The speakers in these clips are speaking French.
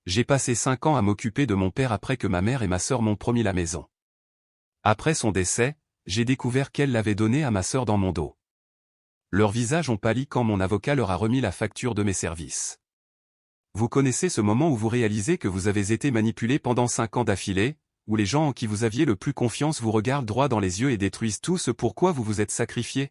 J'ai passé 5 ans à m'occuper de mon père après que ma mère et ma sœur m'ont promis la maison. Après son décès, j'ai découvert qu'elle l'avait donnée à ma sœur dans mon dos. Leurs visages ont pâli quand mon avocat leur a remis la facture de mes services. Vous connaissez ce moment où vous réalisez que vous avez été manipulé pendant 5 ans d'affilée, où les gens en qui vous aviez le plus confiance vous regardent droit dans les yeux et détruisent tout ce pourquoi vous vous êtes sacrifié?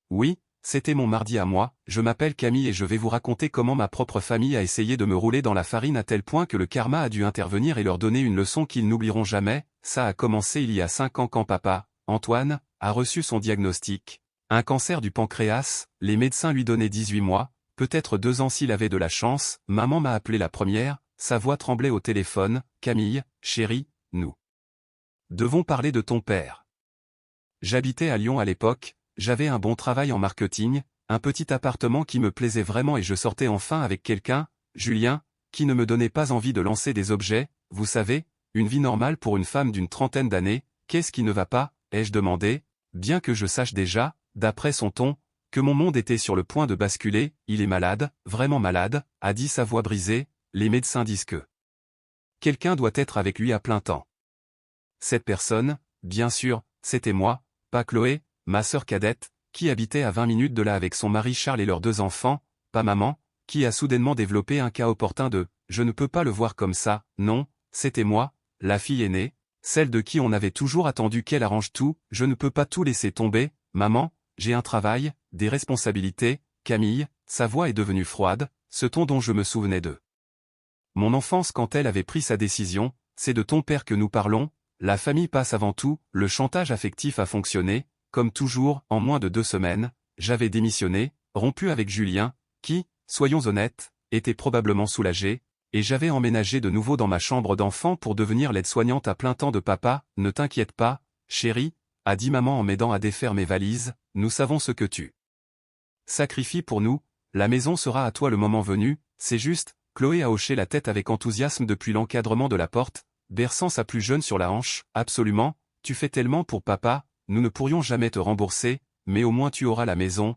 Oui, c'était mon mardi à moi, je m'appelle Camille et je vais vous raconter comment ma propre famille a essayé de me rouler dans la farine à tel point que le karma a dû intervenir et leur donner une leçon qu'ils n'oublieront jamais. Ça a commencé il y a 5 ans quand papa, Antoine, a reçu son diagnostic. Un cancer du pancréas, les médecins lui donnaient 18 mois, peut-être 2 ans s'il avait de la chance. Maman m'a appelé la première, sa voix tremblait au téléphone. Camille, chérie, nous devons parler de ton père. J'habitais à Lyon à l'époque, j'avais un bon travail en marketing, un petit appartement qui me plaisait vraiment et je sortais enfin avec quelqu'un, Julien, qui ne me donnait pas envie de lancer des objets, vous savez, une vie normale pour une femme d'une trentaine d'années. Qu'est-ce qui ne va pas, ai-je demandé, bien que je sache déjà, d'après son ton, que mon monde était sur le point de basculer. Il est malade, vraiment malade, a dit sa voix brisée, les médecins disent que quelqu'un doit être avec lui à plein temps. Cette personne, bien sûr, c'était moi, pas Chloé, ma sœur cadette, qui habitait à 20 minutes de là avec son mari Charles et leurs 2 enfants, pas maman, qui a soudainement développé un cas opportun de « je ne peux pas le voir comme ça », non, c'était moi, la fille aînée, celle de qui on avait toujours attendu qu'elle arrange tout. Je ne peux pas tout laisser tomber, maman, j'ai un travail, des responsabilités. Camille, sa voix est devenue froide, ce ton dont je me souvenais de mon enfance quand elle avait pris sa décision. C'est de ton père que nous parlons, la famille passe avant tout. Le chantage affectif a fonctionné, comme toujours. En moins de 2 semaines, j'avais démissionné, rompu avec Julien, qui, soyons honnêtes, était probablement soulagé, et j'avais emménagé de nouveau dans ma chambre d'enfant pour devenir l'aide-soignante à plein temps de papa. Ne t'inquiète pas, chérie, a dit maman en m'aidant à défaire mes valises, nous savons ce que tu sacrifies pour nous, la maison sera à toi le moment venu, c'est juste. Chloé a hoché la tête avec enthousiasme depuis l'encadrement de la porte, berçant sa plus jeune sur la hanche. Absolument, tu fais tellement pour papa, nous ne pourrions jamais te rembourser, mais au moins tu auras la maison,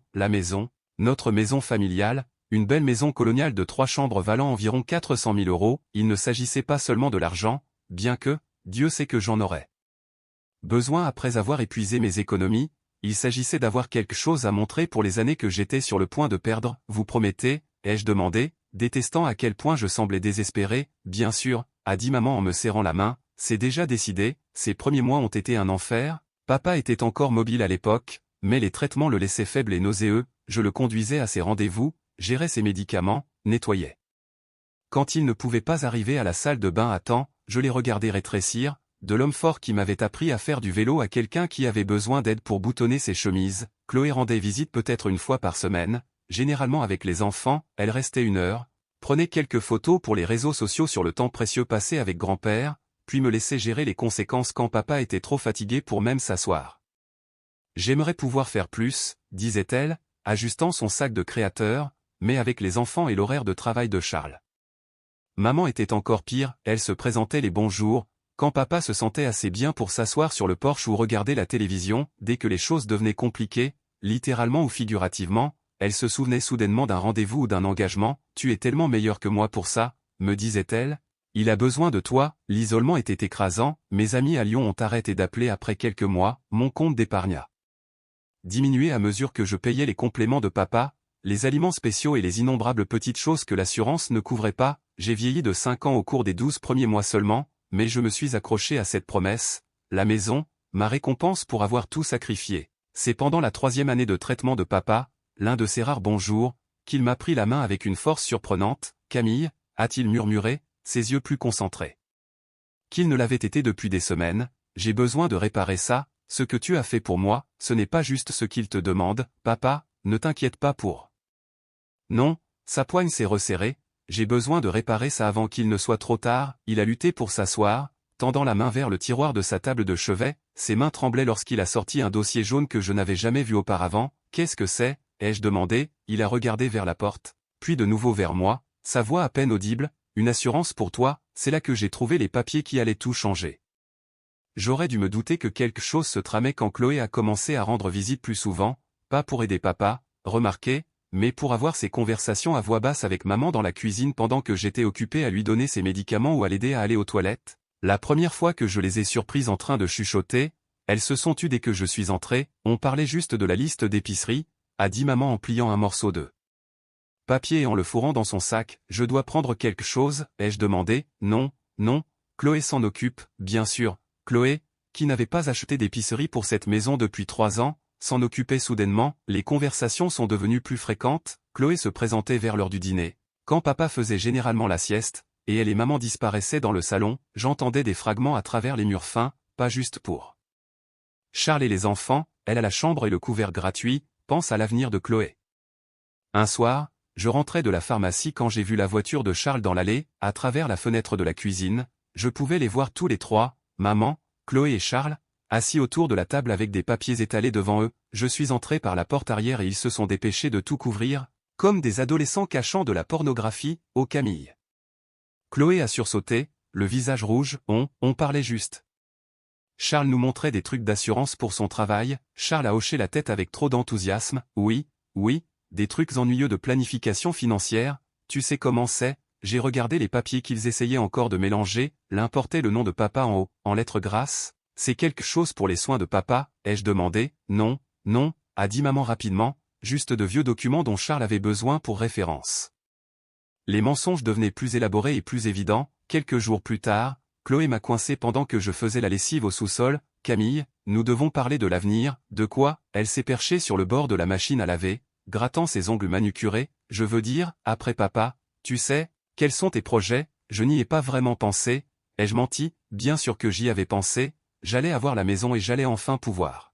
notre maison familiale, une belle maison coloniale de 3 chambres valant environ 400 000 €. Il ne s'agissait pas seulement de l'argent, bien que, Dieu sait que j'en aurais besoin après avoir épuisé mes économies, il s'agissait d'avoir quelque chose à montrer pour les années que j'étais sur le point de perdre. Vous promettez, ai-je demandé, détestant à quel point je semblais désespéré. Bien sûr, a dit maman en me serrant la main, c'est déjà décidé. Ces premiers mois ont été un enfer. Papa était encore mobile à l'époque, mais les traitements le laissaient faible et nauséeux. Je le conduisais à ses rendez-vous, gérais ses médicaments, nettoyais. Quand il ne pouvait pas arriver à la salle de bain à temps, je les regardais rétrécir, de l'homme fort qui m'avait appris à faire du vélo à quelqu'un qui avait besoin d'aide pour boutonner ses chemises. Chloé rendait visite peut-être une fois par semaine, généralement avec les enfants. Elle restait 1 heure, prenait quelques photos pour les réseaux sociaux sur le temps précieux passé avec grand-père, puis me laissait gérer les conséquences quand papa était trop fatigué pour même s'asseoir. J'aimerais pouvoir faire plus, disait-elle, ajustant son sac de créateur, mais avec les enfants et l'horaire de travail de Charles. Maman était encore pire, elle se présentait les bons jours, quand papa se sentait assez bien pour s'asseoir sur le porche ou regarder la télévision. Dès que les choses devenaient compliquées, littéralement ou figurativement, elle se souvenait soudainement d'un rendez-vous ou d'un engagement. Tu es tellement meilleur que moi pour ça, me disait-elle. Il a besoin de toi. L'isolement était écrasant. Mes amis à Lyon ont arrêté d'appeler après quelques mois. Mon compte d'épargne a diminué à mesure que je payais les compléments de papa, les aliments spéciaux et les innombrables petites choses que l'assurance ne couvrait pas. J'ai vieilli de 5 ans au cours des 12 premiers mois seulement, mais je me suis accroché à cette promesse, la maison, ma récompense pour avoir tout sacrifié. C'est pendant la 3e année de traitement de papa, l'un de ces rares bons jours, qu'il m'a pris la main avec une force surprenante. Camille, a-t-il murmuré, ses yeux plus concentrés qu'il ne l'avait été depuis des semaines, j'ai besoin de réparer ça. Ce que tu as fait pour moi, ce n'est pas juste ce qu'il te demande. Papa, ne t'inquiète pas pour. Non, sa poigne s'est resserrée. J'ai besoin de réparer ça avant qu'il ne soit trop tard. Il a lutté pour s'asseoir, tendant la main vers le tiroir de sa table de chevet. Ses mains tremblaient lorsqu'il a sorti un dossier jaune que je n'avais jamais vu auparavant. Qu'est-ce que c'est, ai-je demandé. Il a regardé vers la porte, puis de nouveau vers moi, sa voix à peine audible. Une assurance pour toi, c'est là que j'ai trouvé les papiers qui allaient tout changer. J'aurais dû me douter que quelque chose se tramait quand Chloé a commencé à rendre visite plus souvent, pas pour aider papa, remarquez, mais pour avoir ces conversations à voix basse avec maman dans la cuisine pendant que j'étais occupé à lui donner ses médicaments ou à l'aider à aller aux toilettes. La première fois que je les ai surprises en train de chuchoter, elles se sont tues dès que je suis entré, on parlait juste de la liste d'épicerie, a dit maman en pliant un morceau de papier et en le fourrant dans son sac. Je dois prendre quelque chose, ai-je demandé. Non, non, Chloé s'en occupe, bien sûr. Chloé, qui n'avait pas acheté d'épicerie pour cette maison depuis 3 ans, s'en occupait soudainement. Les conversations sont devenues plus fréquentes. Chloé se présentait vers l'heure du dîner. Quand papa faisait généralement la sieste, et elle et maman disparaissaient dans le salon, j'entendais des fragments à travers les murs fins, pas juste pour Charles et les enfants, elle a la chambre et le couvert gratuit, pense à l'avenir de Chloé. Un soir, je rentrais de la pharmacie quand j'ai vu la voiture de Charles dans l'allée, à travers la fenêtre de la cuisine. Je pouvais les voir tous les trois, maman, Chloé et Charles, assis autour de la table avec des papiers étalés devant eux. Je suis entré par la porte arrière et ils se sont dépêchés de tout couvrir, comme des adolescents cachant de la pornographie, aux Camille. Chloé a sursauté, le visage rouge. On parlait juste. Charles nous montrait des trucs d'assurance pour son travail. Charles a hoché la tête avec trop d'enthousiasme. Oui, des trucs ennuyeux de planification financière. Tu sais comment c'est? J'ai regardé les papiers qu'ils essayaient encore de mélanger. L'un portait le nom de papa en haut, en lettres grasses. C'est quelque chose pour les soins de papa, ai-je demandé. Non, a dit maman rapidement, juste de vieux documents dont Charles avait besoin pour référence. Les mensonges devenaient plus élaborés et plus évidents. Quelques jours plus tard, Chloé m'a coincé pendant que je faisais la lessive au sous-sol. Camille, nous devons parler de l'avenir. De quoi? Elle s'est perchée sur le bord de la machine à laver, grattant ses ongles manucurés. Je veux dire, après papa, tu sais, quels sont tes projets? Je n'y ai pas vraiment pensé. Ai-je menti? Bien sûr que j'y avais pensé. J'allais avoir la maison et j'allais enfin pouvoir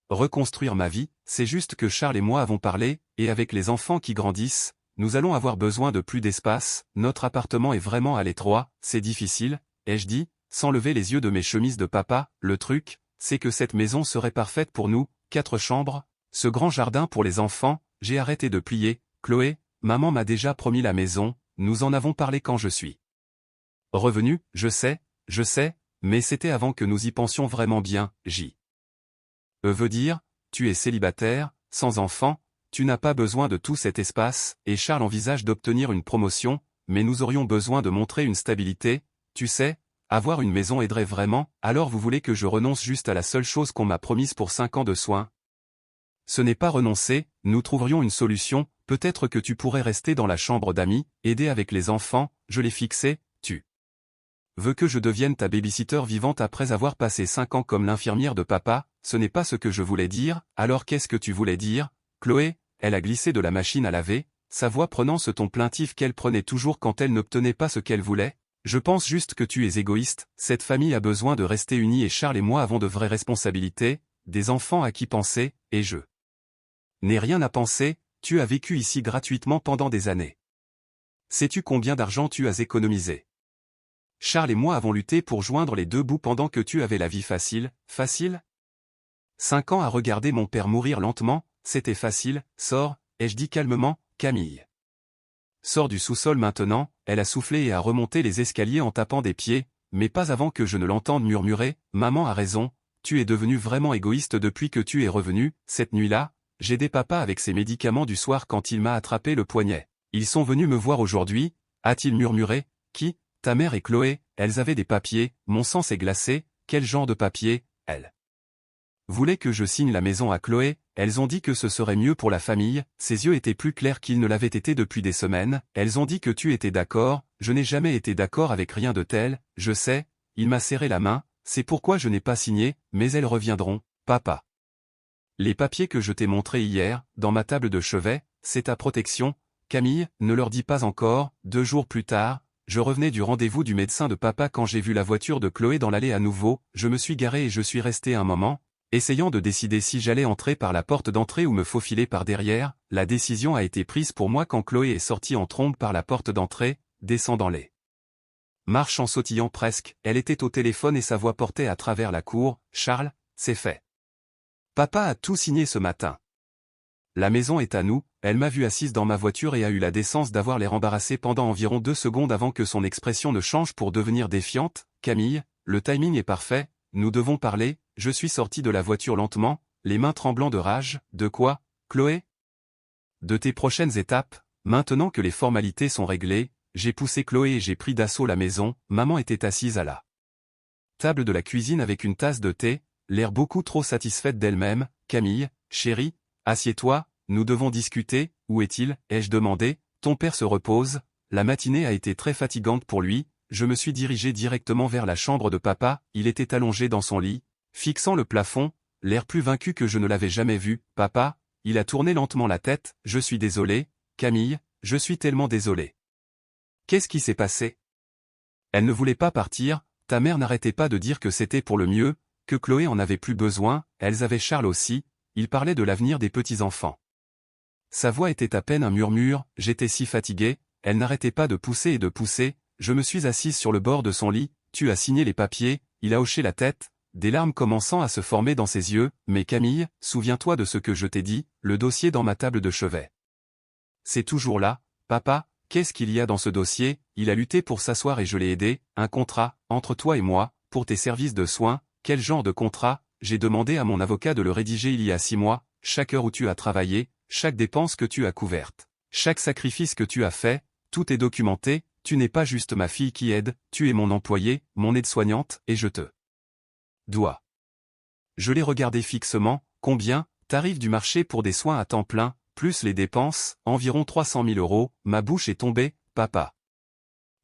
reconstruire ma vie. C'est juste que Charles et moi avons parlé, et avec les enfants qui grandissent, nous allons avoir besoin de plus d'espace. Notre appartement est vraiment à l'étroit, c'est difficile, ai-je dit, sans lever les yeux de mes chemises de papa. Le truc, c'est que cette maison serait parfaite pour nous, 4 chambres, ce grand jardin pour les enfants. J'ai arrêté de plier. Chloé, maman m'a déjà promis la maison, nous en avons parlé quand je suis revenu. Je sais, mais c'était avant que nous y pensions vraiment bien. Veut dire, tu es célibataire, sans enfant, tu n'as pas besoin de tout cet espace, et Charles envisage d'obtenir une promotion, mais nous aurions besoin de montrer une stabilité. Tu sais, avoir une maison aiderait vraiment. Alors vous voulez que je renonce juste à la seule chose qu'on m'a promise pour 5 ans de soins? Ce n'est pas renoncer, nous trouverions une solution. Peut-être que tu pourrais rester dans la chambre d'amis, aider avec les enfants. Je l'ai fixé. Tu veux que je devienne ta babysitter vivante après avoir passé 5 ans comme l'infirmière de papa? Ce n'est pas ce que je voulais dire. Alors qu'est-ce que tu voulais dire? Chloé, elle a glissé de la machine à laver, sa voix prenant ce ton plaintif qu'elle prenait toujours quand elle n'obtenait pas ce qu'elle voulait. Je pense juste que tu es égoïste. Cette famille a besoin de rester unie et Charles et moi avons de vraies responsabilités, des enfants à qui penser, et je n'ai rien à penser. Tu as vécu ici gratuitement pendant des années. Sais-tu combien d'argent tu as économisé? Charles et moi avons lutté pour joindre les deux bouts pendant que tu avais la vie facile. 5 ans à regarder mon père mourir lentement, c'était facile. Sors, ai-je dit calmement. Camille sors du sous-sol maintenant. Elle a soufflé et a remonté les escaliers en tapant des pieds, mais pas avant que je ne l'entende murmurer. Maman a raison, tu es devenu vraiment égoïste depuis que tu es revenu. Cette nuit-là, j'ai aidé papa avec ses médicaments du soir quand il m'a attrapé le poignet. Ils sont venus me voir aujourd'hui, a-t-il murmuré. Qui? Ta mère et Chloé, elles avaient des papiers. Mon sang s'est glacé. Quel genre de papier? Elles voulaient que je signe la maison à Chloé. Elles ont dit que ce serait mieux pour la famille. Ses yeux étaient plus clairs qu'ils ne l'avaient été depuis des semaines. Elles ont dit que tu étais d'accord. Je n'ai jamais été d'accord avec rien de tel. Je sais. Il m'a serré la main. C'est pourquoi je n'ai pas signé, mais elles reviendront, papa. Les papiers que je t'ai montrés hier, dans ma table de chevet, c'est ta protection. Camille, ne leur dis pas encore. 2 jours plus tard, je revenais du rendez-vous du médecin de papa quand j'ai vu la voiture de Chloé dans l'allée à nouveau. Je me suis garé et je suis resté un moment, essayant de décider si j'allais entrer par la porte d'entrée ou me faufiler par derrière. La décision a été prise pour moi quand Chloé est sortie en trombe par la porte d'entrée, descendant les marches en sautillant presque. Elle était au téléphone et sa voix portait à travers la cour. Charles, c'est fait. Papa a tout signé ce matin. La maison est à nous. Elle m'a vu assise dans ma voiture et a eu la décence d'avoir l'air embarrassé pendant environ 2 secondes avant que son expression ne change pour devenir défiante. Camille, le timing est parfait, nous devons parler. Je suis sorti de la voiture lentement, les mains tremblant de rage. De quoi, Chloé? De tes prochaines étapes, maintenant que les formalités sont réglées, j'ai poussé Chloé et j'ai pris d'assaut la maison. Maman était assise à la table de la cuisine avec une tasse de thé, l'air beaucoup trop satisfaite d'elle-même. Camille, chérie, assieds-toi, nous devons discuter. Où est-il? Ai-je demandé. Ton père se repose. La matinée a été très fatigante pour lui. Je me suis dirigé directement vers la chambre de papa. Il était allongé dans son lit, fixant le plafond, l'air plus vaincu que je ne l'avais jamais vu. Papa, il a tourné lentement la tête. Je suis désolé, Camille, je suis tellement désolé. Qu'est-ce qui s'est passé? Elle ne voulait pas partir. Ta mère n'arrêtait pas de dire que c'était pour le mieux, que Chloé en avait plus besoin. Elles avaient Charles aussi. Il parlait de l'avenir des petits-enfants. Sa voix était à peine un murmure. J'étais si fatigué. Elle n'arrêtait pas de pousser et de pousser. Je me suis assise sur le bord de son lit. Tu as signé les papiers. Il a hoché la tête, des larmes commençant à se former dans ses yeux. Mais Camille, souviens-toi de ce que je t'ai dit, le dossier dans ma table de chevet. C'est toujours là, papa. Qu'est-ce qu'il y a dans ce dossier? Il a lutté pour s'asseoir et je l'ai aidé. Un contrat, entre toi et moi, pour tes services de soins. Quel genre de contrat? J'ai demandé à mon avocat de le rédiger il y a 6 mois. Chaque heure où tu as travaillé, chaque dépense que tu as couverte, chaque sacrifice que tu as fait, tout est documenté. Tu n'es pas juste ma fille qui aide, tu es mon employé, mon aide-soignante, et je te dois. Je l'ai regardé fixement. Combien? Tarif du marché pour des soins à temps plein, plus les dépenses, environ 300 000 €. Ma bouche est tombée. Papa.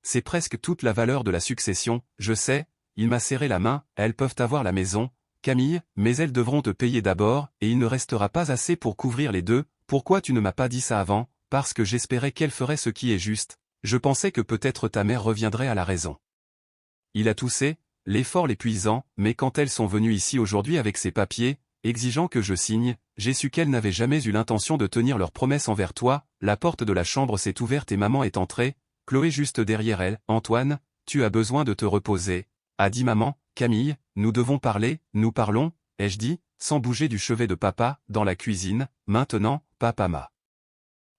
C'est presque toute la valeur de la succession. Je sais. Il m'a serré la main. Elles peuvent avoir la maison, Camille, mais elles devront te payer d'abord, et il ne restera pas assez pour couvrir les deux. Pourquoi tu ne m'as pas dit ça avant? Parce que j'espérais qu'elle ferait ce qui est juste. Je pensais que peut-être ta mère reviendrait à la raison. Il a toussé, l'effort l'épuisant, mais quand elles sont venues ici aujourd'hui avec ces papiers, exigeant que je signe, j'ai su qu'elles n'avaient jamais eu l'intention de tenir leur promesse envers toi. La porte de la chambre s'est ouverte et maman est entrée, Chloé juste derrière elle. Antoine, tu as besoin de te reposer, a dit maman. Camille, nous devons parler. Nous parlons, ai-je dit, sans bouger du chevet de papa, dans la cuisine. Maintenant, papa m'a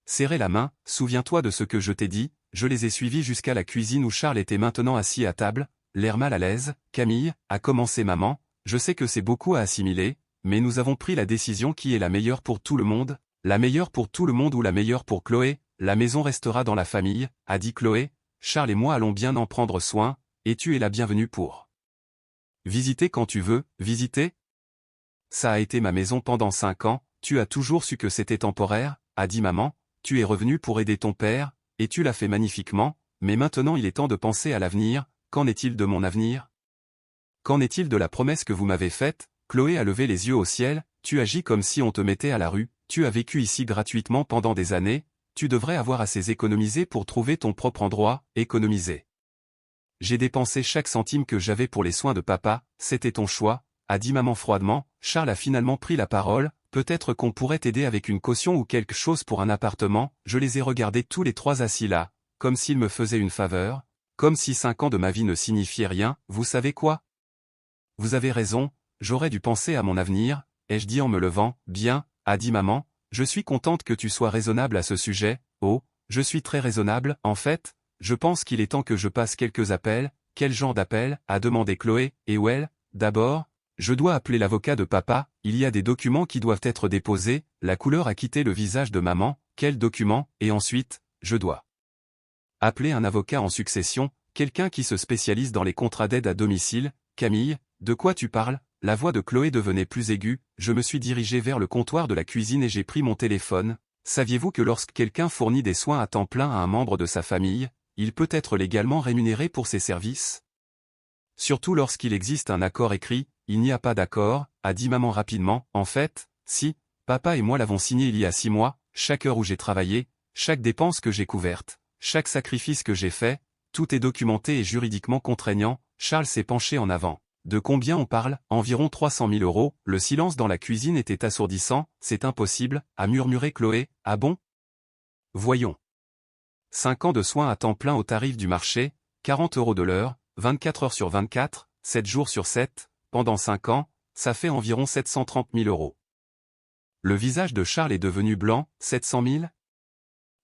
serré la main. Souviens-toi de ce que je t'ai dit. Je les ai suivis jusqu'à la cuisine où Charles était maintenant assis à table, l'air mal à l'aise. Camille, a commencé maman, je sais que c'est beaucoup à assimiler, mais nous avons pris la décision qui est la meilleure pour tout le monde. La meilleure pour tout le monde ou la meilleure pour Chloé? La maison restera dans la famille, a dit Chloé. Charles et moi allons bien en prendre soin, et tu es la bienvenue pour visiter quand tu veux. Visiter? Ça a été ma maison pendant 5 ans, tu as toujours su que c'était temporaire, a dit maman. Tu es revenu pour aider ton père, et tu l'as fait magnifiquement, mais maintenant il est temps de penser à l'avenir. Qu'en est-il de mon avenir? Qu'en est-il de la promesse que vous m'avez faite? Chloé a levé les yeux au ciel. Tu agis comme si on te mettait à la rue. Tu as vécu ici gratuitement pendant des années. Tu devrais avoir assez économisé pour trouver ton propre endroit. Économiser. J'ai dépensé chaque centime que j'avais pour les soins de papa. C'était ton choix, a dit maman froidement. Charles a finalement pris la parole. Peut-être qu'on pourrait t'aider avec une caution ou quelque chose pour un appartement. Je les ai regardés tous les trois assis là, comme s'ils me faisaient une faveur, comme si 5 ans de ma vie ne signifiaient rien. Vous savez quoi? Vous avez raison, j'aurais dû penser à mon avenir, ai-je dit en me levant. Bien, a dit maman, je suis contente que tu sois raisonnable à ce sujet. Oh, je suis très raisonnable. En fait, je pense qu'il est temps que je passe quelques appels. Quel genre d'appel? A demandé Chloé. Et well, d'abord, je dois appeler l'avocat de papa. Il y a des documents qui doivent être déposés. La couleur a quitté le visage de maman. Quels documents? Et ensuite, je dois appeler un avocat en succession, quelqu'un qui se spécialise dans les contrats d'aide à domicile. Camille, de quoi tu parles? La voix de Chloé devenait plus aiguë. Je me suis dirigé vers le comptoir de la cuisine et j'ai pris mon téléphone. Saviez-vous que lorsque quelqu'un fournit des soins à temps plein à un membre de sa famille, il peut être légalement rémunéré pour ses services? Surtout lorsqu'il existe un accord écrit. Il n'y a pas d'accord, a dit maman rapidement. En fait, si, papa et moi l'avons signé il y a 6 mois, chaque heure où j'ai travaillé, chaque dépense que j'ai couverte, chaque sacrifice que j'ai fait, tout est documenté et juridiquement contraignant. Charles s'est penché en avant. De combien on parle? Environ 300 000 €. Le silence dans la cuisine était assourdissant. C'est impossible, a murmuré Chloé. Ah bon? Voyons. 5 ans de soins à temps plein au tarif du marché, 40 € de l'heure, 24 heures sur 24, 7 jours sur 7, pendant 5 ans, ça fait environ 730 000 €. Le visage de Charles est devenu blanc. 700 000?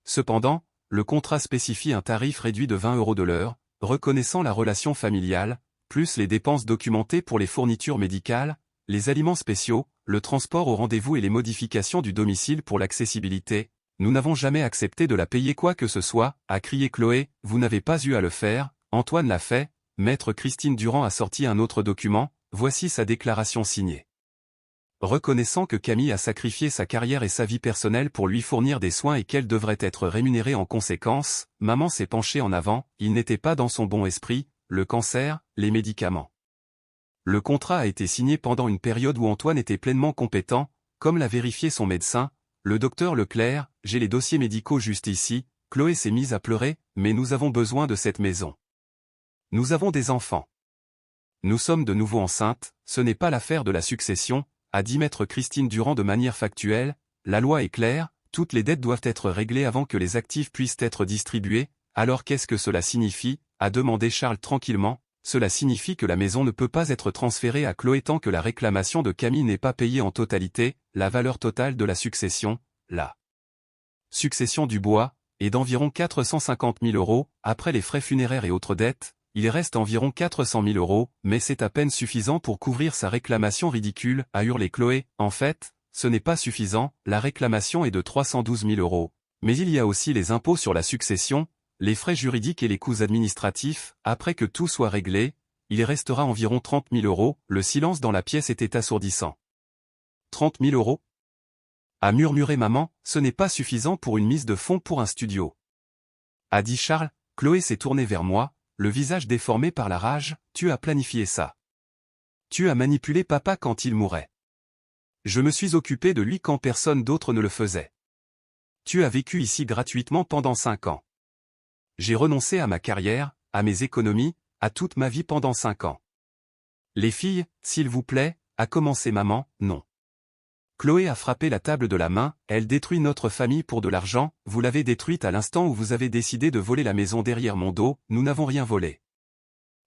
Cependant, le contrat spécifie un tarif réduit de 20 € de l'heure, reconnaissant la relation familiale, plus les dépenses documentées pour les fournitures médicales, les aliments spéciaux, le transport au rendez-vous et les modifications du domicile pour l'accessibilité. Nous n'avons jamais accepté de la payer quoi que ce soit, a crié Chloé, vous n'avez pas eu à le faire, Antoine l'a fait, maître Christine Durand a sorti un autre document, voici sa déclaration signée. Reconnaissant que Camille a sacrifié sa carrière et sa vie personnelle pour lui fournir des soins et qu'elle devrait être rémunérée en conséquence, maman s'est penchée en avant, il n'était pas dans son bon esprit, le cancer, les médicaments. Le contrat a été signé pendant une période où Antoine était pleinement compétent, comme l'a vérifié son médecin, le docteur Leclerc, j'ai les dossiers médicaux juste ici, Chloé s'est mise à pleurer, mais nous avons besoin de cette maison. Nous avons des enfants. Nous sommes de nouveau enceintes, ce n'est pas l'affaire de la succession, a dit maître Christine Durand de manière factuelle, la loi est claire, toutes les dettes doivent être réglées avant que les actifs puissent être distribués, alors qu'est-ce que cela signifie, a demandé Charles tranquillement, cela signifie que la maison ne peut pas être transférée à Chloé tant que la réclamation de Camille n'est pas payée en totalité, la valeur totale de la succession, la succession du bois, est d'environ 450 000 €, après les frais funéraires et autres dettes, il reste environ 400 000 €, mais c'est à peine suffisant pour couvrir sa réclamation ridicule, a hurlé Chloé, en fait, ce n'est pas suffisant, la réclamation est de 312 000 €. Mais il y a aussi les impôts sur la succession, les frais juridiques et les coûts administratifs, après que tout soit réglé, il restera environ 30 000 €, le silence dans la pièce était assourdissant. 30 000 €? A murmuré maman, ce n'est pas suffisant pour une mise de fonds pour un studio. A dit Charles, Chloé s'est tournée vers moi, le visage déformé par la rage, tu as planifié ça. Tu as manipulé papa quand il mourait. Je me suis occupé de lui quand personne d'autre ne le faisait. Tu as vécu ici gratuitement pendant 5 ans. J'ai renoncé à ma carrière, à mes économies, à toute ma vie pendant 5 ans. Les filles, s'il vous plaît, a commencé maman, non. Chloé a frappé la table de la main, elle détruit notre famille pour de l'argent, vous l'avez détruite à l'instant où vous avez décidé de voler la maison derrière mon dos, nous n'avons rien volé.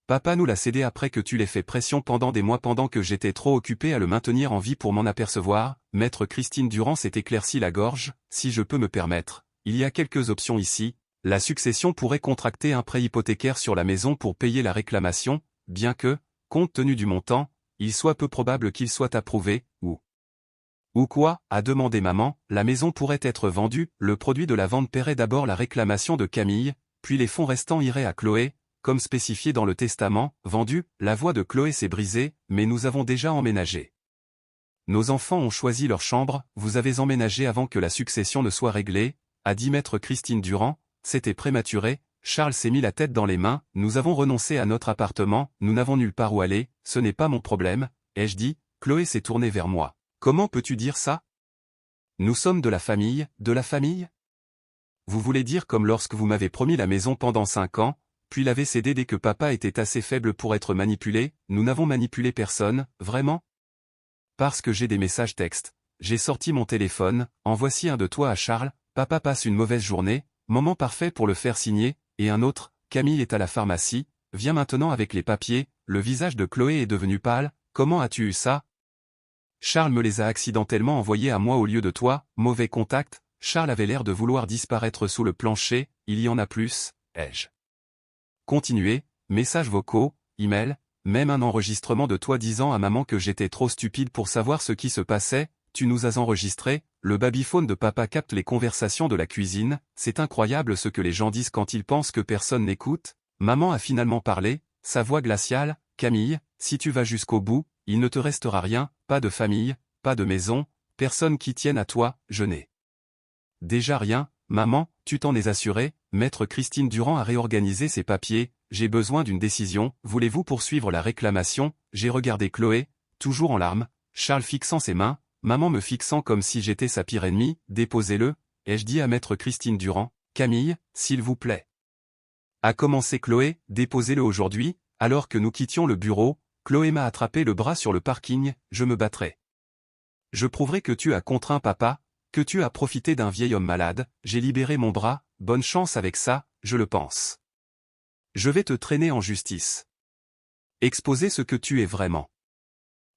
Papa nous l'a cédé après que tu l'aies fait pression pendant des mois pendant que j'étais trop occupé à le maintenir en vie pour m'en apercevoir, maître Christine Durand s'est éclairci la gorge, si je peux me permettre, il y a quelques options ici, la succession pourrait contracter un prêt hypothécaire sur la maison pour payer la réclamation, bien que, compte tenu du montant, il soit peu probable qu'il soit approuvé, ou quoi, a demandé maman, la maison pourrait être vendue, le produit de la vente paierait d'abord la réclamation de Camille, puis les fonds restants iraient à Chloé, comme spécifié dans le testament, vendu, la voix de Chloé s'est brisée, mais nous avons déjà emménagé. Nos enfants ont choisi leur chambre, vous avez emménagé avant que la succession ne soit réglée, a dit maître Christine Durand, c'était prématuré, Charles s'est mis la tête dans les mains, nous avons renoncé à notre appartement, nous n'avons nulle part où aller, ce n'est pas mon problème, ai-je dit, Chloé s'est tournée vers moi. Comment peux-tu dire ça? Nous sommes de la famille, de la famille? Vous voulez dire comme lorsque vous m'avez promis la maison pendant 5 ans, puis l'avez cédée dès que papa était assez faible pour être manipulé, nous n'avons manipulé personne, vraiment? Parce que j'ai des messages textes. J'ai sorti mon téléphone, en voici un de toi à Charles, papa passe une mauvaise journée, moment parfait pour le faire signer, et un autre, Camille est à la pharmacie, viens maintenant avec les papiers, le visage de Chloé est devenu pâle, comment as-tu eu ça? Charles me les a accidentellement envoyés à moi au lieu de toi, mauvais contact, Charles avait l'air de vouloir disparaître sous le plancher, il y en a plus, ai-je continué, messages vocaux, email, même un enregistrement de toi disant à maman que j'étais trop stupide pour savoir ce qui se passait, tu nous as enregistrés, le babyphone de papa capte les conversations de la cuisine, c'est incroyable ce que les gens disent quand ils pensent que personne n'écoute, maman a finalement parlé, sa voix glaciale, Camille, si tu vas jusqu'au bout, il ne te restera rien, pas de famille, pas de maison, personne qui tienne à toi, je n'ai déjà rien, maman, tu t'en es assurée, maître Christine Durand a réorganisé ses papiers, j'ai besoin d'une décision, voulez-vous poursuivre la réclamation, j'ai regardé Chloé, toujours en larmes, Charles fixant ses mains, maman me fixant comme si j'étais sa pire ennemie, déposez-le, ai-je dit à maître Christine Durand, Camille, s'il vous plaît. A commencé Chloé, déposez-le aujourd'hui, alors que nous quittions le bureau, Chloé m'a attrapé le bras sur le parking, je me battrai. Je prouverai que tu as contraint papa, que tu as profité d'un vieil homme malade, j'ai libéré mon bras, bonne chance avec ça, je le pense. Je vais te traîner en justice. Exposer ce que tu es vraiment.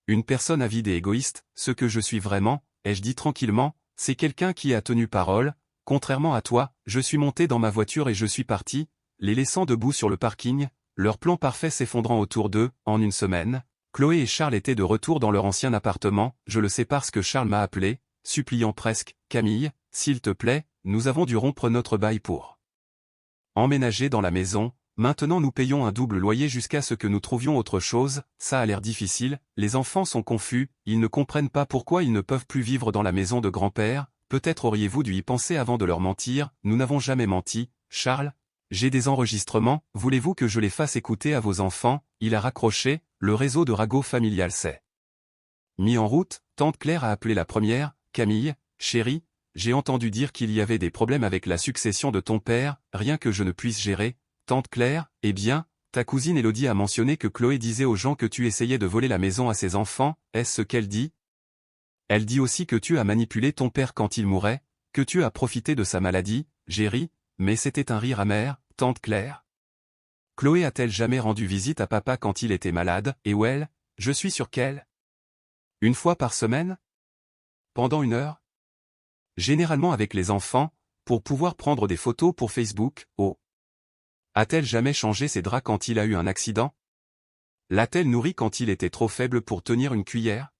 Une personne avide et égoïste, ce que je suis vraiment, ai-je dit tranquillement, c'est quelqu'un qui a tenu parole, contrairement à toi, je suis monté dans ma voiture et je suis parti, les laissant debout sur le parking, leur plan parfait s'effondrant autour d'eux, en une semaine. Chloé et Charles étaient de retour dans leur ancien appartement, je le sais parce que Charles m'a appelé, suppliant presque, Camille, s'il te plaît, nous avons dû rompre notre bail pour emménager dans la maison, maintenant nous payons un double loyer jusqu'à ce que nous trouvions autre chose, ça a l'air difficile, les enfants sont confus, ils ne comprennent pas pourquoi ils ne peuvent plus vivre dans la maison de grand-père, peut-être auriez-vous dû y penser avant de leur mentir, nous n'avons jamais menti, Charles. J'ai des enregistrements, voulez-vous que je les fasse écouter à vos enfants? Il a raccroché, le réseau de ragot familial s'est mis en route, tante Claire a appelé la première, Camille, chérie, j'ai entendu dire qu'il y avait des problèmes avec la succession de ton père, rien que je ne puisse gérer. Tante Claire, eh bien, ta cousine Élodie a mentionné que Chloé disait aux gens que tu essayais de voler la maison à ses enfants, est-ce ce qu'elle dit? Elle dit aussi que tu as manipulé ton père quand il mourait, que tu as profité de sa maladie, j'ai ri, mais c'était un rire amer, tante Claire. Chloé a-t-elle jamais rendu visite à papa quand il était malade, et où elle? Je suis sûre qu'elle. Une fois par semaine? Pendant 1 heure? Généralement avec les enfants, pour pouvoir prendre des photos pour Facebook, oh. A-t-elle jamais changé ses draps quand il a eu un accident? L'a-t-elle nourri quand il était trop faible pour tenir une cuillère?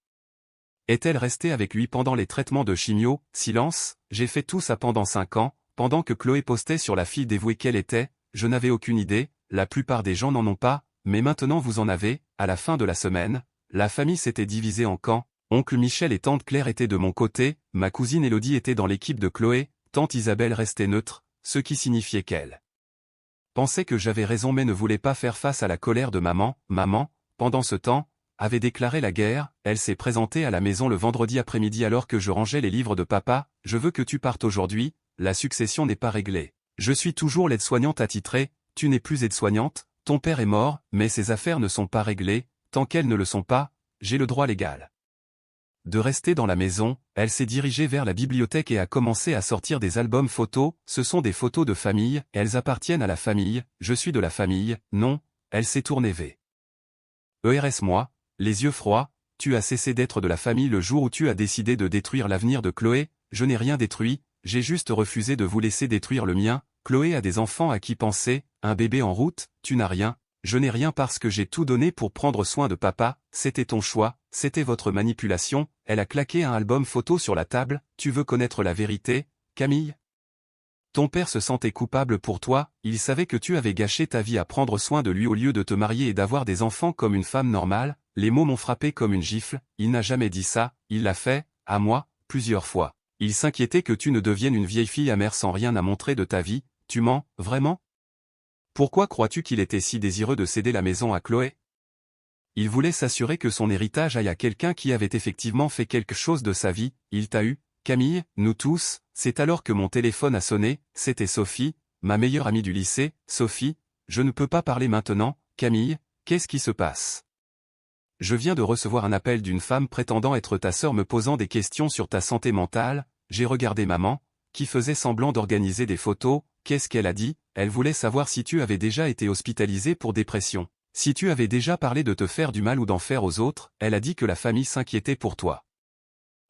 Est-elle restée avec lui pendant les traitements de chimio? Silence, j'ai fait tout ça pendant 5 ans, pendant que Chloé postait sur la fille dévouée qu'elle était, je n'avais aucune idée, la plupart des gens n'en ont pas, mais maintenant vous en avez, à la fin de la semaine, la famille s'était divisée en camps, oncle Michel et tante Claire étaient de mon côté, ma cousine Élodie était dans l'équipe de Chloé, tante Isabelle restait neutre, ce qui signifiait qu'elle pensait que j'avais raison mais ne voulait pas faire face à la colère de maman, pendant ce temps, avait déclaré la guerre, elle s'est présentée à la maison le vendredi après-midi alors que je rangeais les livres de papa, je veux que tu partes aujourd'hui, la succession n'est pas réglée. Je suis toujours l'aide-soignante attitrée, tu n'es plus aide-soignante, ton père est mort, mais ses affaires ne sont pas réglées, tant qu'elles ne le sont pas, j'ai le droit légal de rester dans la maison, elle s'est dirigée vers la bibliothèque et a commencé à sortir des albums photos, ce sont des photos de famille, elles appartiennent à la famille, je suis de la famille, non, elle s'est tournée vers moi, les yeux froids, tu as cessé d'être de la famille le jour où tu as décidé de détruire l'avenir de Chloé, je n'ai rien détruit, j'ai juste refusé de vous laisser détruire le mien, Chloé a des enfants à qui penser, un bébé en route, tu n'as rien. Je n'ai rien parce que j'ai tout donné pour prendre soin de papa, c'était ton choix, c'était votre manipulation, elle a claqué un album photo sur la table, tu veux connaître la vérité, Camille? Ton père se sentait coupable pour toi, il savait que tu avais gâché ta vie à prendre soin de lui au lieu de te marier et d'avoir des enfants comme une femme normale, les mots m'ont frappé comme une gifle, il n'a jamais dit ça, il l'a fait, à moi, plusieurs fois. Il s'inquiétait que tu ne deviennes une vieille fille amère sans rien à montrer de ta vie, tu mens, vraiment? Pourquoi crois-tu qu'il était si désireux de céder la maison à Chloé? Il voulait s'assurer que son héritage aille à quelqu'un qui avait effectivement fait quelque chose de sa vie, il t'a eu, Camille, nous tous, c'est alors que mon téléphone a sonné, c'était Sophie, ma meilleure amie du lycée, Sophie, je ne peux pas parler maintenant, Camille, qu'est-ce qui se passe? Je viens de recevoir un appel d'une femme prétendant être ta sœur me posant des questions sur ta santé mentale, j'ai regardé maman, qui faisait semblant d'organiser des photos, qu'est-ce qu'elle a dit? Elle voulait savoir si tu avais déjà été hospitalisé pour dépression. Si tu avais déjà parlé de te faire du mal ou d'en faire aux autres, elle a dit que la famille s'inquiétait pour toi.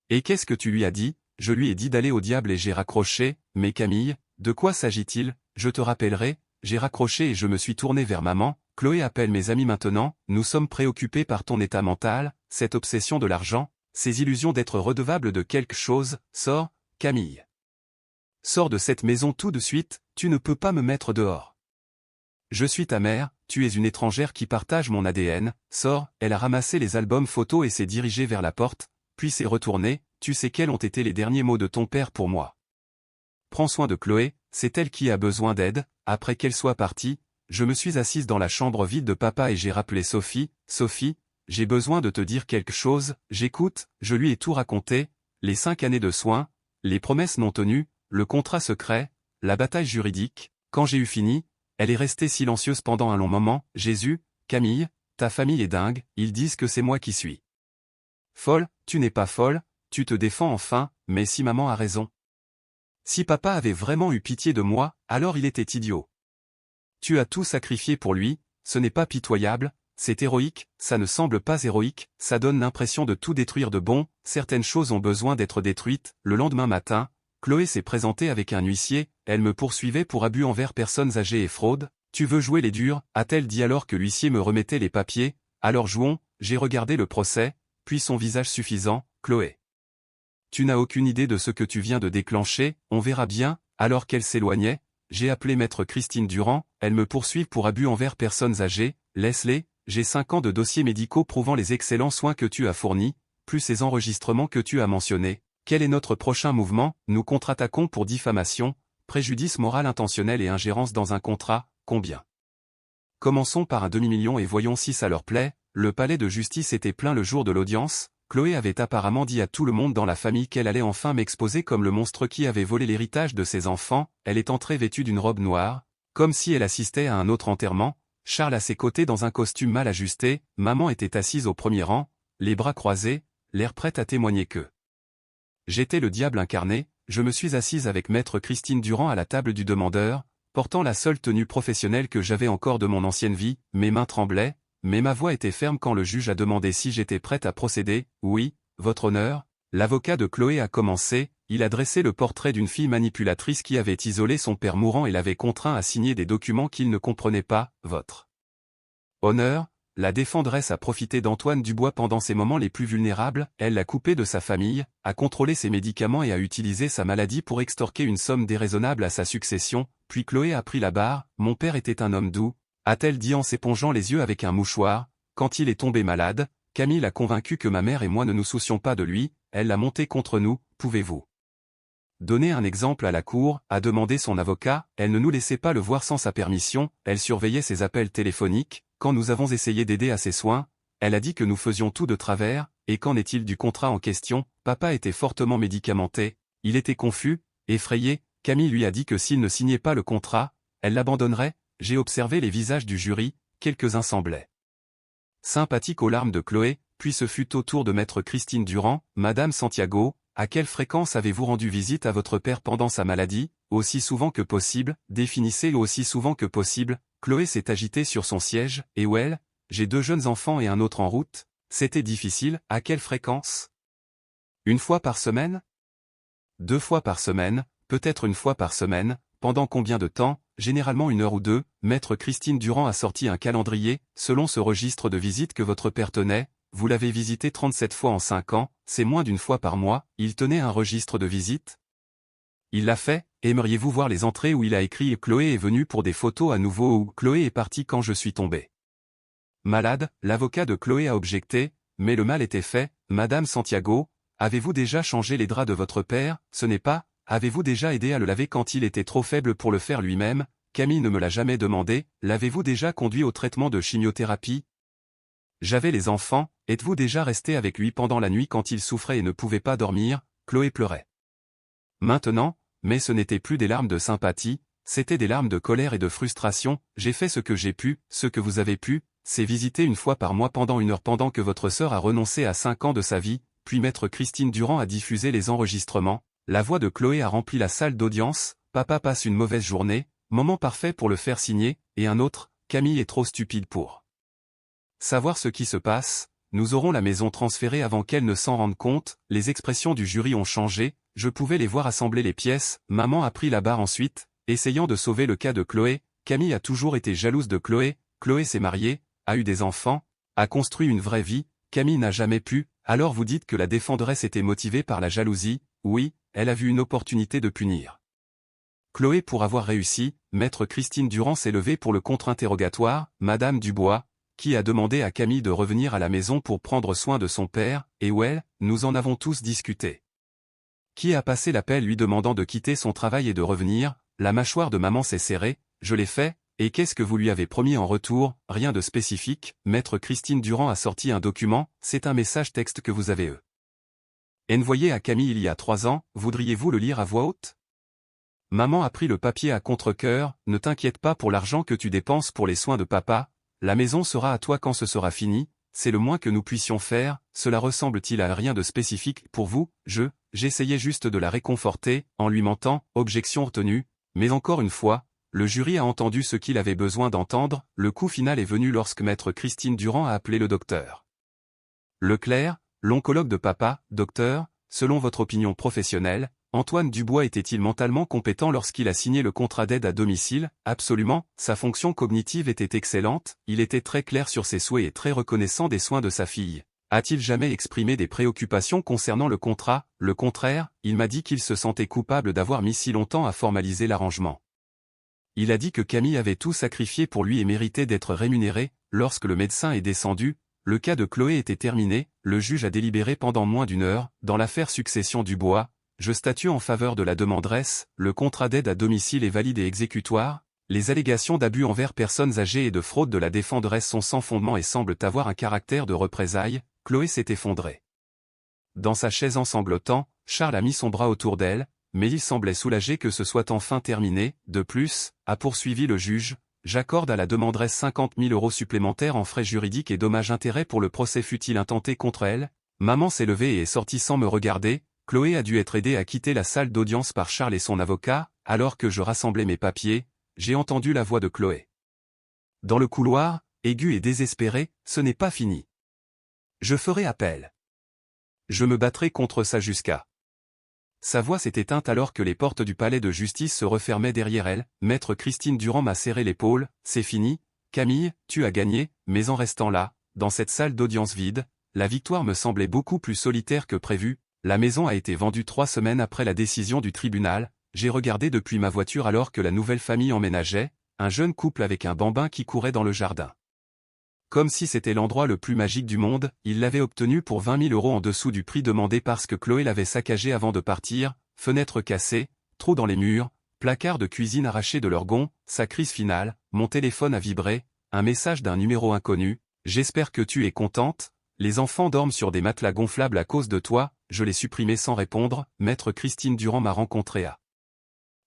Et qu'est-ce que tu lui as dit? Je lui ai dit d'aller au diable et j'ai raccroché, mais Camille, de quoi s'agit-il? Je te rappellerai, j'ai raccroché et je me suis tourné vers maman, Chloé appelle mes amis maintenant, nous sommes préoccupés par ton état mental, cette obsession de l'argent, ces illusions d'être redevable de quelque chose, sors, Camille. Sors de cette maison tout de suite, tu ne peux pas me mettre dehors. Je suis ta mère, tu es une étrangère qui partage mon ADN, sors, elle a ramassé les albums photos et s'est dirigée vers la porte, puis s'est retournée, tu sais quels ont été les derniers mots de ton père pour moi. Prends soin de Chloé, c'est elle qui a besoin d'aide, après qu'elle soit partie, je me suis assise dans la chambre vide de papa et j'ai rappelé Sophie, Sophie, j'ai besoin de te dire quelque chose, j'écoute, je lui ai tout raconté, les 5 années de soins, les promesses non tenues, le contrat secret, la bataille juridique, quand j'ai eu fini, elle est restée silencieuse pendant un long moment, Jésus, Camille, ta famille est dingue, ils disent que c'est moi qui suis folle, tu n'es pas folle, tu te défends enfin, mais si maman a raison. Si papa avait vraiment eu pitié de moi, alors il était idiot. Tu as tout sacrifié pour lui, ce n'est pas pitoyable, c'est héroïque, ça ne semble pas héroïque, ça donne l'impression de tout détruire de bon, certaines choses ont besoin d'être détruites, le lendemain matin, Chloé s'est présentée avec un huissier, elle me poursuivait pour abus envers personnes âgées et fraude, tu veux jouer les durs, a-t-elle dit alors que l'huissier me remettait les papiers, alors jouons, j'ai regardé le procès, puis son visage suffisant, Chloé. Tu n'as aucune idée de ce que tu viens de déclencher, on verra bien. » Alors qu'elle s'éloignait, j'ai appelé maître Christine Durand, elle me poursuit pour abus envers personnes âgées. Laisse-les, j'ai 5 ans de dossiers médicaux prouvant les excellents soins que tu as fournis, plus ces enregistrements que tu as mentionnés. Quel est notre prochain mouvement? Nous contre-attaquons pour diffamation, préjudice moral intentionnel et ingérence dans un contrat. Combien? Commençons par un demi-million et voyons si ça leur plaît. Le palais de justice était plein le jour de l'audience. Chloé avait apparemment dit à tout le monde dans la famille qu'elle allait enfin m'exposer comme le monstre qui avait volé l'héritage de ses enfants. Elle est entrée vêtue d'une robe noire, comme si elle assistait à un autre enterrement. Charles à ses côtés dans un costume mal ajusté, maman était assise au premier rang, les bras croisés, l'air prête à témoigner que j'étais le diable incarné. Je me suis assise avec maître Christine Durand à la table du demandeur, portant la seule tenue professionnelle que j'avais encore de mon ancienne vie. Mes mains tremblaient, mais ma voix était ferme quand le juge a demandé si j'étais prête à procéder. « Oui, votre honneur. » L'avocat de Chloé a commencé. Il a dressé le portrait d'une fille manipulatrice qui avait isolé son père mourant et l'avait contraint à signer des documents qu'il ne comprenait pas. « Votre honneur, la défendresse a profité d'Antoine Dubois pendant ses moments les plus vulnérables, elle l'a coupé de sa famille, a contrôlé ses médicaments et a utilisé sa maladie pour extorquer une somme déraisonnable à sa succession. » Puis Chloé a pris la barre. « Mon père était un homme doux, » a-t-elle dit en s'épongeant les yeux avec un mouchoir. Quand il est tombé malade, Camille l'a convaincu que ma mère et moi ne nous soucions pas de lui, elle l'a monté contre nous. Pouvez-vous donner un exemple à la cour, a demandé son avocat. Elle ne nous laissait pas le voir sans sa permission, elle surveillait ses appels téléphoniques. Quand nous avons essayé d'aider à ses soins, elle a dit que nous faisions tout de travers. Et qu'en est-il du contrat en question? Papa était fortement médicamenté, il était confus, effrayé. Camille lui a dit que s'il ne signait pas le contrat, elle l'abandonnerait. J'ai observé les visages du jury, quelques-uns semblaient sympathiques aux larmes de Chloé, puis ce fut au tour de maître Christine Durand. « Madame Santiago, à quelle fréquence avez-vous rendu visite à votre père pendant sa maladie? » « Aussi souvent que possible. » Définissez aussi souvent que possible. Chloé s'est agitée sur son siège. « Et well, j'ai 2 jeunes enfants et un autre en route. C'était difficile. » « À quelle fréquence? 1 fois par semaine? 2 fois par semaine, peut-être 1 fois par semaine. Pendant combien de temps? Généralement 1 heure ou 2. Maître Christine Durand a sorti un calendrier. Selon ce registre de visite que votre père tenait, vous l'avez visité 37 fois en 5 ans, c'est moins d'1 fois par mois. Il tenait un registre de visite? Il l'a fait. Aimeriez-vous voir les entrées où il a écrit « Chloé est venue pour des photos à nouveau » ou « Chloé est partie quand je suis tombé malade ?» L'avocat de Chloé a objecté, mais le mal était fait. « Madame Santiago, avez-vous déjà changé les draps de votre père? Ce n'est pas. Avez-vous déjà aidé à le laver quand il était trop faible pour le faire lui-même? Camille ne me l'a jamais demandé. L'avez-vous déjà conduit au traitement de chimiothérapie? J'avais les enfants. Êtes-vous déjà resté avec lui pendant la nuit quand il souffrait et ne pouvait pas dormir? » Chloé pleurait maintenant, mais ce n'était plus des larmes de sympathie, c'était des larmes de colère et de frustration. « J'ai fait ce que j'ai pu, ce que vous avez pu, c'est visiter 1 fois par mois pendant 1 heure pendant que votre sœur a renoncé à 5 ans de sa vie. » Puis maître Christine Durand a diffusé les enregistrements. La voix de Chloé a rempli la salle d'audience. « Papa passe une mauvaise journée, moment parfait pour le faire signer. » Et un autre, « Camille est trop stupide pour savoir ce qui se passe. Nous aurons la maison transférée avant qu'elle ne s'en rende compte. » Les expressions du jury ont changé, je pouvais les voir assembler les pièces. Maman a pris la barre ensuite, essayant de sauver le cas de Chloé. Camille a toujours été jalouse de Chloé. Chloé s'est mariée, a eu des enfants, a construit une vraie vie. Camille n'a jamais pu. Alors vous dites que la défendresse était motivée par la jalousie? Oui, elle a vu une opportunité de punir Chloé pour avoir réussi. Maître Christine Durand s'est levée pour le contre-interrogatoire. Madame Dubois, qui a demandé à Camille de revenir à la maison pour prendre soin de son père? Et well, nous en avons tous discuté. Qui a passé l'appel lui demandant de quitter son travail et de revenir? La mâchoire de maman s'est serrée. Je l'ai fait. Et qu'est-ce que vous lui avez promis en retour? Rien de spécifique. Maître Christine Durand a sorti un document. C'est un message texte que vous avez envoyé à Camille il y a 3 ans. Voudriez-vous le lire à voix haute? Maman a pris le papier à contre-cœur. Ne t'inquiète pas pour l'argent que tu dépenses pour les soins de papa. La maison sera à toi quand ce sera fini. C'est le moins que nous puissions faire. Cela ressemble-t-il à rien de spécifique pour vous? J'essayais juste de la réconforter, en lui mentant. Objection retenue. Mais encore une fois, le jury a entendu ce qu'il avait besoin d'entendre. Le coup final est venu lorsque maître Christine Durand a appelé le docteur Leclerc, l'oncologue de papa. Docteur, selon votre opinion professionnelle, Antoine Dubois était-il mentalement compétent lorsqu'il a signé le contrat d'aide à domicile? Absolument, sa fonction cognitive était excellente, il était très clair sur ses souhaits et très reconnaissant des soins de sa fille. A-t-il jamais exprimé des préoccupations concernant le contrat? Le contraire, il m'a dit qu'il se sentait coupable d'avoir mis si longtemps à formaliser l'arrangement. Il a dit que Camille avait tout sacrifié pour lui et méritait d'être rémunérée. Lorsque le médecin est descendu, le cas de Chloé était terminé, le juge a délibéré pendant moins d'une heure. Dans l'affaire Succession Dubois, je statue en faveur de la demanderesse, le contrat d'aide à domicile est valide et exécutoire, les allégations d'abus envers personnes âgées et de fraude de la défenderesse sont sans fondement et semblent avoir un caractère de représailles. Chloé s'est effondrée. Dans sa chaise en sanglotant, Charles a mis son bras autour d'elle, mais il semblait soulagé que ce soit enfin terminé. De plus, a poursuivi le juge, j'accorde à la demanderesse 50 000 € supplémentaires en frais juridiques et dommages-intérêts pour le procès fut-il intenté contre elle. Maman s'est levée et est sortie sans me regarder. Chloé a dû être aidée à quitter la salle d'audience par Charles et son avocat. Alors que je rassemblais mes papiers, j'ai entendu la voix de Chloé. Dans le couloir, aiguë et désespérée, ce n'est pas fini. Je ferai appel. Je me battrai contre ça jusqu'à. Sa voix s'est éteinte alors que les portes du palais de justice se refermaient derrière elle. Maître Christine Durand m'a serré l'épaule. C'est fini, Camille, tu as gagné, mais en restant là, dans cette salle d'audience vide, la victoire me semblait beaucoup plus solitaire que prévu. La maison a été vendue 3 semaines après la décision du tribunal. J'ai regardé depuis ma voiture alors que la nouvelle famille emménageait, un jeune couple avec un bambin qui courait dans le jardin. Comme si c'était l'endroit le plus magique du monde, il l'avait obtenu pour 20 000 € en dessous du prix demandé parce que Chloé l'avait saccagé avant de partir, fenêtres cassées, trous dans les murs, placards de cuisine arrachés de leur gonds, sa crise finale, mon téléphone a vibré, un message d'un numéro inconnu, j'espère que tu es contente, les enfants dorment sur des matelas gonflables à cause de toi, je l'ai supprimé sans répondre, maître Christine Durand m'a rencontré à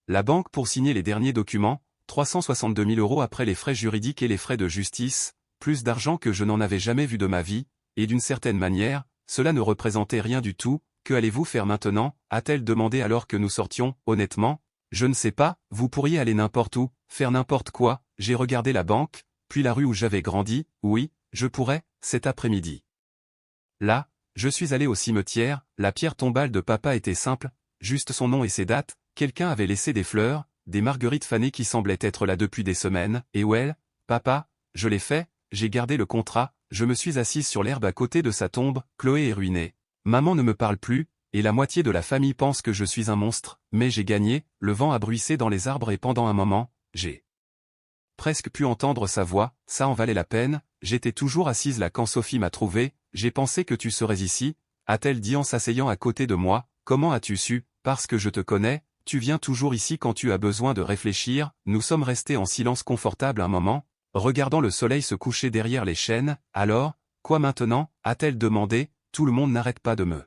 la banque pour signer les derniers documents, 362 000 € après les frais juridiques et les frais de justice, plus d'argent que je n'en avais jamais vu de ma vie, et d'une certaine manière, cela ne représentait rien du tout. Que allez-vous faire maintenant? A-t-elle demandé alors que nous sortions. Honnêtement, je ne sais pas, vous pourriez aller n'importe où, faire n'importe quoi. J'ai regardé la banque, puis la rue où j'avais grandi. Oui, je pourrais, cet après-midi. Là, je suis allé au cimetière, la pierre tombale de papa était simple, juste son nom et ses dates. Quelqu'un avait laissé des fleurs, des marguerites fanées qui semblaient être là depuis des semaines. Et well, papa, je l'ai fait. J'ai gardé le contrat, je me suis assise sur l'herbe à côté de sa tombe. Chloé est ruinée. Maman ne me parle plus, et la moitié de la famille pense que je suis un monstre, mais j'ai gagné. Le vent a bruissé dans les arbres et pendant un moment, j'ai presque pu entendre sa voix. Ça en valait la peine. J'étais toujours assise là quand Sophie m'a trouvé. J'ai pensé que tu serais ici, a-t-elle dit en s'asseyant à côté de moi. Comment as-tu su? Parce que je te connais, tu viens toujours ici quand tu as besoin de réfléchir. Nous sommes restés en silence confortable un moment, regardant le soleil se coucher derrière les chênes. Alors, quoi maintenant? A-t-elle demandé. Tout le monde n'arrête pas de me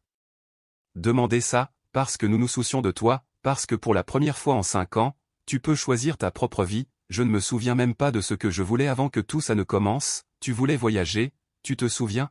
demander ça, parce que nous nous soucions de toi, parce que pour la première fois en 5 ans, tu peux choisir ta propre vie. Je ne me souviens même pas de ce que je voulais avant que tout ça ne commence. Tu voulais voyager, tu te souviens?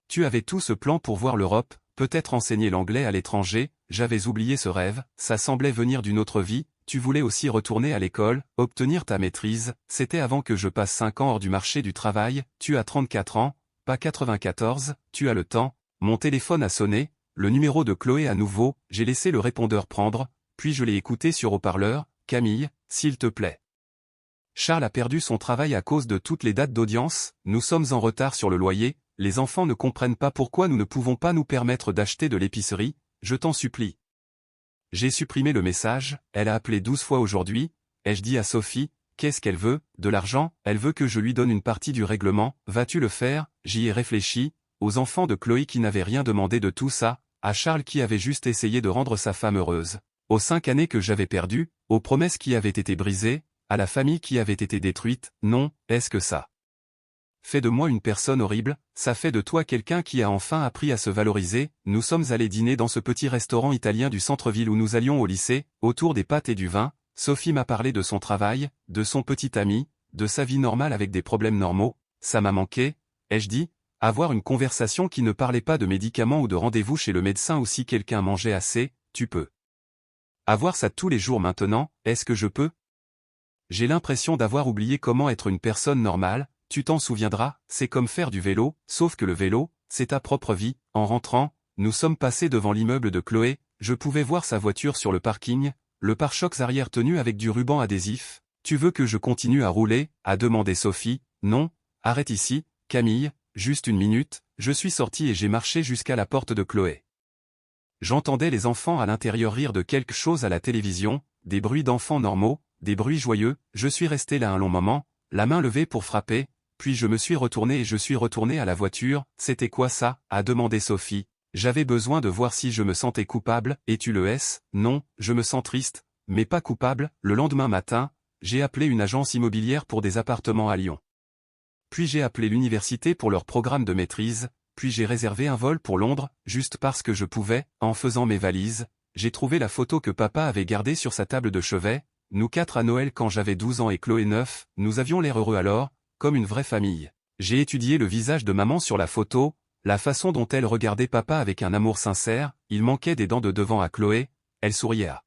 Tu avais tout ce plan pour voir l'Europe, peut-être enseigner l'anglais à l'étranger. J'avais oublié ce rêve, ça semblait venir d'une autre vie. Tu voulais aussi retourner à l'école, obtenir ta maîtrise. C'était avant que je passe 5 ans hors du marché du travail. Tu as 34 ans, pas 94, tu as le temps. Mon téléphone a sonné, le numéro de Chloé à nouveau. J'ai laissé le répondeur prendre, puis je l'ai écouté sur haut-parleur. Camille, s'il te plaît. Charles a perdu son travail à cause de toutes les dates d'audience. Nous sommes en retard sur le loyer. Les enfants ne comprennent pas pourquoi nous ne pouvons pas nous permettre d'acheter de l'épicerie. Je t'en supplie. J'ai supprimé le message. Elle a appelé 12 fois aujourd'hui. Ai-je dit à Sophie, qu'est-ce qu'elle veut? De l'argent? Elle veut que je lui donne une partie du règlement. Vas-tu le faire? J'y ai réfléchi. Aux enfants de Chloé qui n'avaient rien demandé de tout ça, à Charles qui avait juste essayé de rendre sa femme heureuse, aux 5 années que j'avais perdues, aux promesses qui avaient été brisées, à la famille qui avait été détruite. Non, est-ce que ça fait de moi une personne horrible? Ça fait de toi quelqu'un qui a enfin appris à se valoriser. Nous sommes allés dîner dans ce petit restaurant italien du centre-ville où nous allions au lycée, autour des pâtes et du vin. Sophie m'a parlé de son travail, de son petit ami, de sa vie normale avec des problèmes normaux. Ça m'a manqué, ai-je dit, avoir une conversation qui ne parlait pas de médicaments ou de rendez-vous chez le médecin ou si quelqu'un mangeait assez. Tu peux avoir ça tous les jours maintenant. Est-ce que je peux? J'ai l'impression d'avoir oublié comment être une personne normale. Tu t'en souviendras, c'est comme faire du vélo, sauf que le vélo, c'est ta propre vie. En rentrant, nous sommes passés devant l'immeuble de Chloé, je pouvais voir sa voiture sur le parking, le pare-chocs arrière tenu avec du ruban adhésif. Tu veux que je continue à rouler? A demandé Sophie. Non, arrête ici, Camille, juste une minute, je suis sorti et j'ai marché jusqu'à la porte de Chloé. J'entendais les enfants à l'intérieur rire de quelque chose à la télévision, des bruits d'enfants normaux, des bruits joyeux, je suis resté là un long moment, la main levée pour frapper, puis je me suis retourné et je suis retourné à la voiture. C'était quoi ça? A demandé Sophie. J'avais besoin de voir si je me sentais coupable. Et tu le es? Non, je me sens triste, mais pas coupable. Le lendemain matin, j'ai appelé une agence immobilière pour des appartements à Lyon. Puis j'ai appelé l'université pour leur programme de maîtrise, puis j'ai réservé un vol pour Londres, juste parce que je pouvais. En faisant mes valises, j'ai trouvé la photo que papa avait gardée sur sa table de chevet, nous 4 à Noël quand j'avais 12 ans et Chloé 9, nous avions l'air heureux alors, comme une vraie famille. J'ai étudié le visage de maman sur la photo, la façon dont elle regardait papa avec un amour sincère, il manquait des dents de devant à Chloé, elle souriait à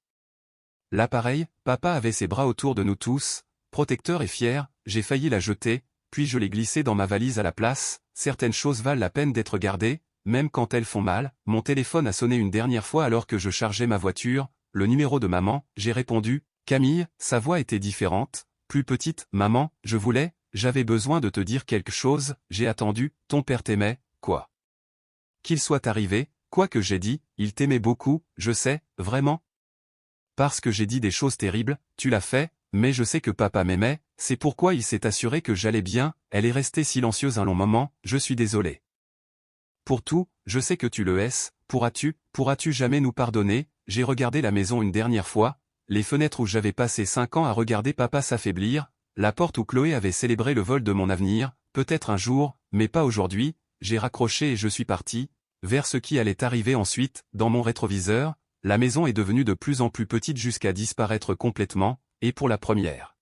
l'appareil, papa avait ses bras autour de nous tous, protecteur et fier, j'ai failli la jeter, puis je l'ai glissée dans ma valise à la place. Certaines choses valent la peine d'être gardées, même quand elles font mal. Mon téléphone a sonné une dernière fois alors que je chargeais ma voiture, le numéro de maman, j'ai répondu, Camille, sa voix était différente, plus petite, maman, j'avais besoin de te dire quelque chose, j'ai attendu, ton père t'aimait, quoi qu'il soit arrivé, quoi que j'ai dit, il t'aimait beaucoup, je sais, vraiment. Parce que j'ai dit des choses terribles, tu l'as fait, mais je sais que papa m'aimait, c'est pourquoi il s'est assuré que j'allais bien. Elle est restée silencieuse un long moment, je suis désolé. Pour tout, je sais que tu le es, pourras-tu jamais nous pardonner? J'ai regardé la maison une dernière fois, les fenêtres où j'avais passé 5 ans à regarder papa s'affaiblir, la porte où Chloé avait célébré le vol de mon avenir, peut-être un jour, mais pas aujourd'hui. J'ai raccroché et je suis parti, vers ce qui allait arriver ensuite. Dans mon rétroviseur, la maison est devenue de plus en plus petite jusqu'à disparaître complètement, et pour la première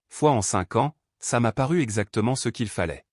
fois en 5 ans, ça m'a paru exactement ce qu'il fallait.